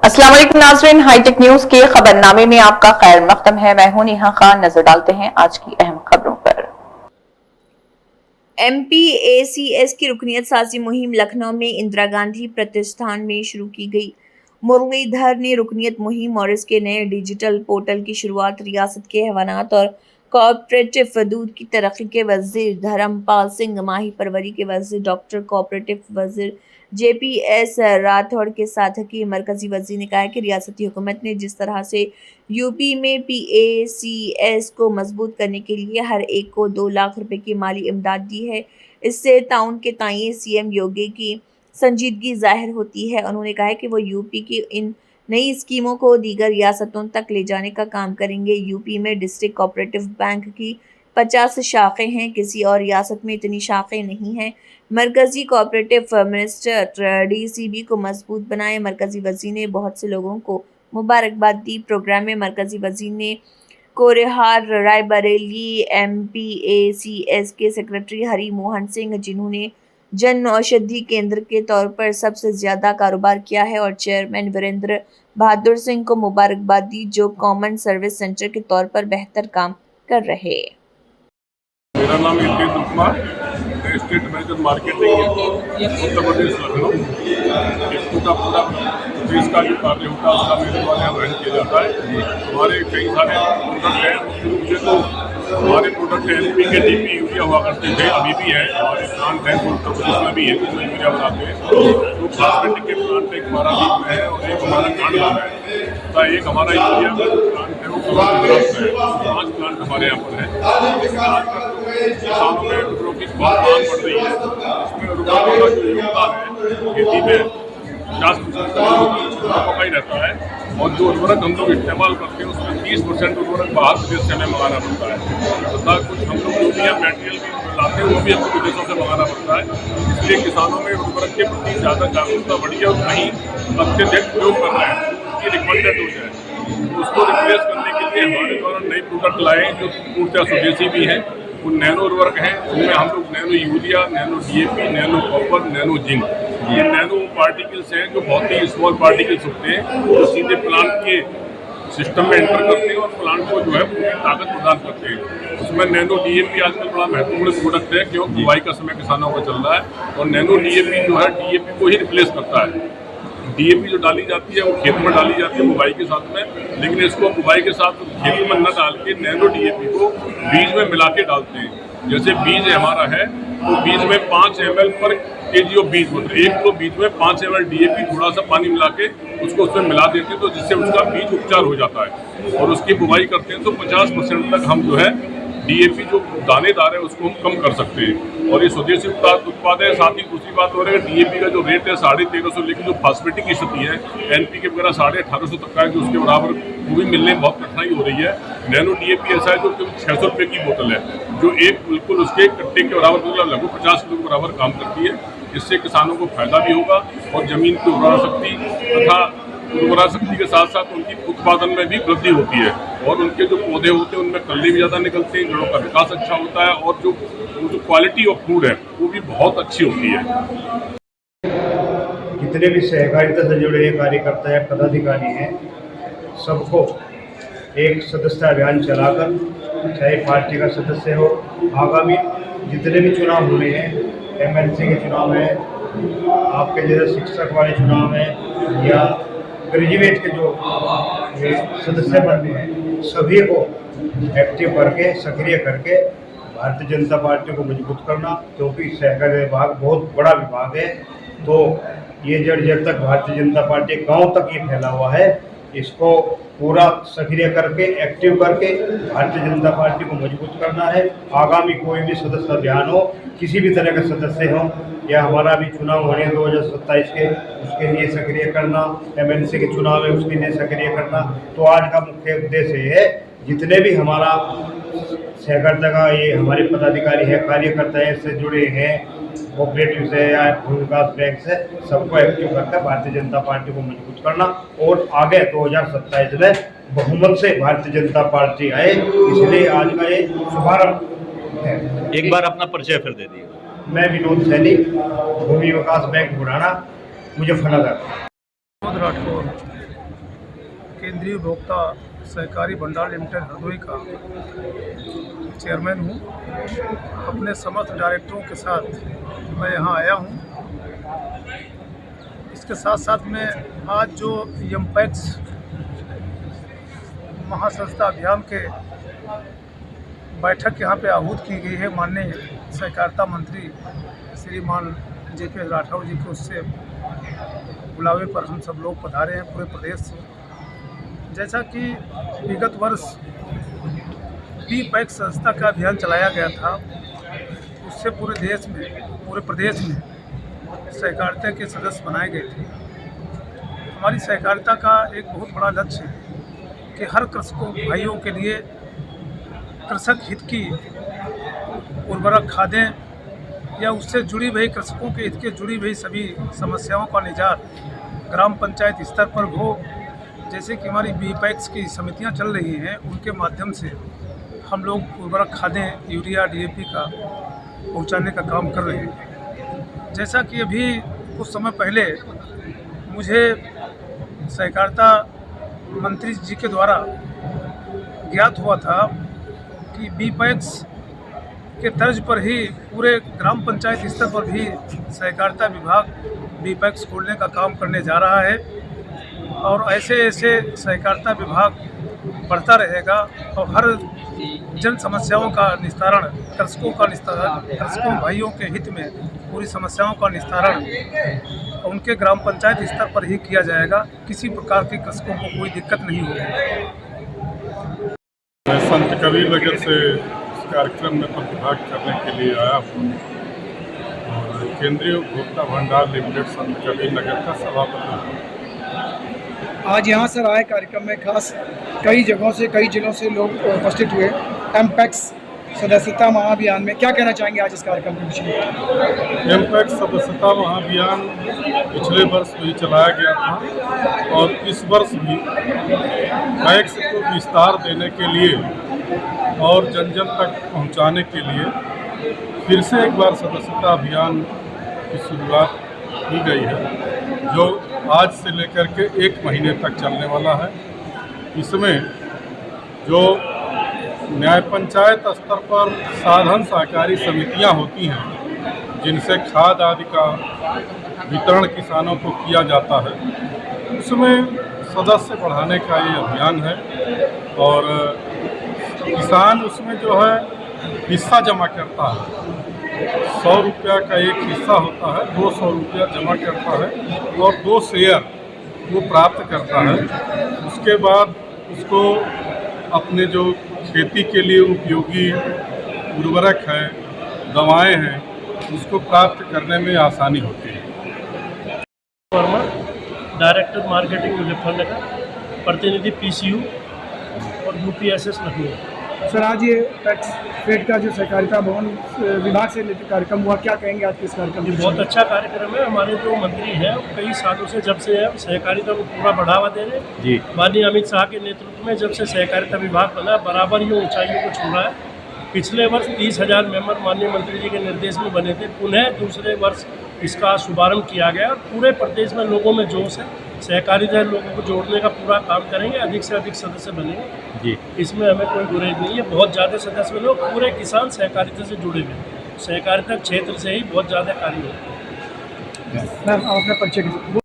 अस्सलाम वालेकुम नाज़रीन, हाईटेक न्यूज के खबरनामे में आपका खैर मकदम है। मैं हूं नेहा खान। नजर डालते हैं आज की अहम खबरों पर। MPACS की रुकनियत साजी मुहिम लखनऊ में इंदिरा गांधी प्रतिष्ठान में शुरू की गई। मुरलीधर ने रुकनियत मुहिम और इसके नए डिजिटल पोर्टल की शुरुआत रियासत के हैवानात और कोऑपरेटिव दूध की तरक्की के वजीर धर्मपाल सिंह, माही परवरी के वजीर डॉक्टर, कोऑपरेटिव वजीर JPS राठौड़ के साथ की। मरकजी वजीर ने कहा कि रियासती हुकूमत ने जिस तरह से यूपी में PACS को मजबूत करने के लिए हर एक को 2 लाख रुपए की माली इमदाद दी है, इससे ताउन के ताई CM योगी की संजीदगी जाहिर होती है। उन्होंने कहा कि वो यूपी की इन नई स्कीमों को दीगर रियासतों तक ले जाने का काम करेंगे। यूपी में डिस्ट्रिक्ट कोऑपरेटिव बैंक की 50 शाखें हैं, किसी और रियासत में इतनी शाखें नहीं हैं। मरकजी कोऑपरेटिव मिनिस्टर DCB को मजबूत बनाए। मरकजी वजीर ने बहुत से लोगों को मुबारकबाद दी। प्रोग्राम में मरकजी वजीर ने कोरेहार रायबरेली MPACS के सेक्रेटरी हरी मोहन सिंह, जिन्होंने जन औषधि केंद्र के तौर पर सबसे ज्यादा कारोबार किया है, और चेयरमैन वीरेंद्र बहादुर सिंह को मुबारकबाद दी, जो कॉमन सर्विस सेंटर के तौर पर बेहतर काम कर रहे। मेरा नाम Hitendra Kumar, state manager marketing Uttar Pradesh Lucknow. इसको का पूरा देश का जो कार्य होता है उसका मेरे द्वारा वहन किया जाता है। हमारे कई सारे प्रोडक्ट हैं, मुझे तो हमारे प्रोडक्ट MP के DP यूरिया हुआ करते थे, अभी भी है। हमारे प्लांट हैं उत्तर प्रदेश में भी है जिसमें यूरिया बनाते हैं। तो फास्फेटिक के प्लांट एक पारादीप में है और एक हमारा कांडला में है। तो एक हमारा यूरिया का प्लांट है वो गुजरात में है। 5 प्लांट हमारे यहाँ पर है। किसानों में रुपयों की बहुत मांग बढ़ रही है। इसमें रुपयों का जो योगदान है खेती में 50% का ही रहता है, और जो उर्वरक हम लोग इस्तेमाल करते हैं उसमें 30% उर्वरक बाहर विदेश से हमें मंगाना पड़ता है। तथा कुछ हम लोग जो भी मटेरियल भी लाते हैं वो भी हमको विदेशों से मंगाना पड़ता है। इसलिए किसानों में उर्वरक के प्रति ज़्यादा जागरूकता बढ़ी है और कहीं अत्यधिक प्रयोग कर रहे हैं, उसकी रिकमेंडेड हो जाए। उसको रिप्लेस करने के लिए हमारे द्वारा नई प्रोडक्ट लाए जो पूर्णतः स्वदेशी भी हैं। वो नैनो उर्वरक हैं, उनमें हम लोग nano urea, nano DAP, nano copper, nano zinc, ये नैनो पार्टिकल्स हैं जो बहुत ही स्मॉल पार्टिकल्स होते हैं, जो सीधे प्लांट के सिस्टम में एंटर करते हैं और प्लांट को जो है पूरी ताकत प्रदान करते हैं। उसमें नैनो DAP आजकल बड़ा महत्वपूर्ण प्रोडक्ट है, क्योंकि बुवाई का समय किसानों का चल रहा है, और नैनो DAP जो है DAP को ही रिप्लेस करता है। DAP जो डाली जाती है वो खेत में डाली जाती है बुवाई के साथ में, लेकिन इसको बुवाई के साथ खेत में न डाल के नैनो DAP को बीज में मिला के डालते हैं। जैसे बीज हमारा है तो बीज में 5 ml पर kg ऑफ बीज, मतलब 1 किलो बीज में 5 ml DAP थोड़ा सा पानी मिला के उसको उसमें मिला देते हैं, तो जिससे उसका बीज उपचार हो जाता है। और उसकी बुवाई करते हैं तो 50% तक हम जो है DAP जो दानेदार है उसको हम कम कर सकते हैं, और ये स्वदेशी उत्पाद है। साथ ही दूसरी बात हो रही है, DAP का जो रेट है 1350, लेकिन जो फास्फेटिक की स्थिति है NPK वगैरह 1850 तक का है, जो उसके बराबर वो भी मिलने में बहुत कठिनाई हो रही है। नैनो DAP ऐसा है जो 600 रुपये की बोतल है, जो एक बिल्कुल उसके कट्टे के बराबर, मतलब लगभग 50 किलो के बराबर काम करती है। इससे किसानों को फायदा भी होगा और जमीन की उर्वरा शक्ति तथा उर्वरा शक्ति के साथ साथ उनकी उत्पादन में भी वृद्धि होती है, और उनके जो पौधे होते हैं उनमें कल्ले भी ज़्यादा निकलते हैं, जड़ों का विकास अच्छा होता है, और जो क्वालिटी ऑफ फूड है वो भी बहुत अच्छी होती है। जितने भी सहकारिता से जुड़े कार्यकर्ता है, पदाधिकारी हैं, सबको एक सदस्यता अभियान चलाकर, चाहे पार्टी का सदस्य हो, आगामी जितने भी चुनाव होने हैं, MLC के चुनाव है, आपके जैसे शिक्षक वाले चुनाव हैं, या ग्रेजुएट के जो सदस्य बनने हैं, सभी को एक्टिव करके, सक्रिय करके भारतीय जनता पार्टी को मजबूत करना, क्योंकि सहकारी विभाग बहुत बड़ा विभाग है। तो ये जब तक भारतीय जनता पार्टी गांव तक ये फैला हुआ है, इसको पूरा सक्रिय करके, एक्टिव करके भारतीय जनता पार्टी को मजबूत करना है। आगामी कोई भी सदस्य अभियान हो, किसी भी तरह के सदस्य हों, या हमारा भी चुनाव होने 2027 के, उसके लिए सक्रिय करना, MLC के चुनाव है उसके लिए सक्रिय करना। तो आज का मुख्य उद्देश्य है, जितने भी हमारा सहकारिता का ये हमारे पदाधिकारी है, कार्यकर्ता है, इससे जुड़े हैं, कोऑपरेटिव से या भूमि विकास बैंक से, सबको एक्टिव करके भारतीय जनता पार्टी को मजबूत करना, और आगे 2027 में बहुमत से भारतीय जनता पार्टी आए, इसलिए आज का ये शुभारंभ है। एक बार अपना परिचय फिर दे दिए। मैं विनोद सैनी, भूमि विकास बैंक बुढ़ाना, मुजफ्फरनगर। केंद्रीय उपभोक्ता सहकारी भंडार लिमिटेड हरदोई का चेयरमैन हूँ। अपने समस्त डायरेक्टरों के साथ मैं यहाँ आया हूँ। इसके साथ साथ में आज जो एमपैक्स महासंस्था अभियान के बैठक यहाँ पे आहूत की गई है, माननीय सहकारिता मंत्री श्रीमान JP राठौर जी के उससे बुलावे पर हम सब लोग पधारे हैं पूरे प्रदेश से। जैसा कि विगत वर्ष बीपैक्स संस्था का अभियान चलाया गया था, उससे पूरे प्रदेश में सहकारिता के सदस्य बनाए गए थे। हमारी सहकारिता का एक बहुत बड़ा लक्ष्य है कि हर कृषकों भाइयों के लिए कृषक हित की उर्वरक खादें या उससे जुड़ी हुई कृषकों के हित के जुड़ी हुई सभी समस्याओं का निजात ग्राम पंचायत स्तर पर हो। जैसे कि हमारी बीपैक्स की समितियां चल रही हैं, उनके माध्यम से हम लोग उर्वरक खादें यूरिया DAP का पहुंचाने का काम कर रहे हैं। जैसा कि अभी कुछ समय पहले मुझे सहकारिता मंत्री जी के द्वारा ज्ञात हुआ था कि बीपैक्स के तर्ज पर ही पूरे ग्राम पंचायत स्तर पर भी सहकारिता विभाग बीपैक्स खोलने का काम करने जा रहा है और ऐसे सहकारिता विभाग बढ़ता रहेगा और हर जन समस्याओं का निस्तारण, कृषकों भाइयों के हित में पूरी समस्याओं का निस्तारण उनके ग्राम पंचायत स्तर पर ही किया जाएगा। किसी प्रकार के कृषकों को कोई दिक्कत नहीं होगी। मैं संत कबीर नगर से इस कार्यक्रम में प्रतिभाग करने के लिए आया हूँ और केंद्रीय उपभोक्ता भंडार लिमिटेड संत कबीर नगर का सभापति हूँ। आज यहाँ सर आए कार्यक्रम में खास कई जगहों से, कई जिलों से लोग उपस्थित हुए। एमपैक्स सदस्यता महाअभियान में क्या कहना चाहेंगे आज इस कार्यक्रम के विषय में? एमपैक्स सदस्यता महाअभियान पिछले वर्ष भी चलाया गया था और इस वर्ष भी पैक्स को विस्तार देने के लिए और जन जन तक पहुंचाने के लिए फिर से एक बार सदस्यता अभियान की शुरुआत की गई है, जो आज से लेकर के 1 महीने तक चलने वाला है। इसमें जो न्याय पंचायत स्तर पर साधन सहकारी समितियां होती हैं, जिनसे खाद आदि का वितरण किसानों को किया जाता है, उसमें सदस्य बढ़ाने का ये अभियान है और किसान उसमें जो है हिस्सा जमा करता है। 100 रुपया का एक हिस्सा होता है, 200 रुपया जमा करता है और 2 शेयर वो प्राप्त करता है। उसके बाद उसको अपने जो खेती के लिए उपयोगी उर्वरक है, दवाएं हैं, उसको प्राप्त करने में आसानी होती है। वर्मा, डायरेक्टर मार्केटिंग मुजफ्फरनगर, प्रतिनिधि PCU और UPSS लखनऊ। सर आज ये टैक्स फेड का जो सहकारिता भवन विभाग से रिलेटेड कार्यक्रम हुआ, क्या कहेंगे आज के इस कार्यक्रम? ये बहुत अच्छा कार्यक्रम है। हमारे जो मंत्री हैं कई सालों से जब से सहकारिता को पूरा बढ़ावा दे रहे जी। माननीय अमित शाह के नेतृत्व में जब से सहकारिता विभाग बना, बराबर ही ऊंचाइयों को छू रहा है। पिछले वर्ष 30,000 मेंबर माननीय मंत्री जी के निर्देश में बने थे, पुनः दूसरे वर्ष इसका शुभारंभ किया गया और पूरे प्रदेश में लोगों में जोश है। सहकारिता लोगों को जोड़ने का पूरा काम करेंगे, अधिक से अधिक सदस्य बनेंगे जी। इसमें हमें कोई गुरेज नहीं है। बहुत ज़्यादा सदस्य बने, पूरे किसान सहकारिता से जुड़े हुए हैं। सहकारिता क्षेत्र से ही बहुत ज़्यादा कार्य होता है। मैम आप अपना परिचय कीजिए।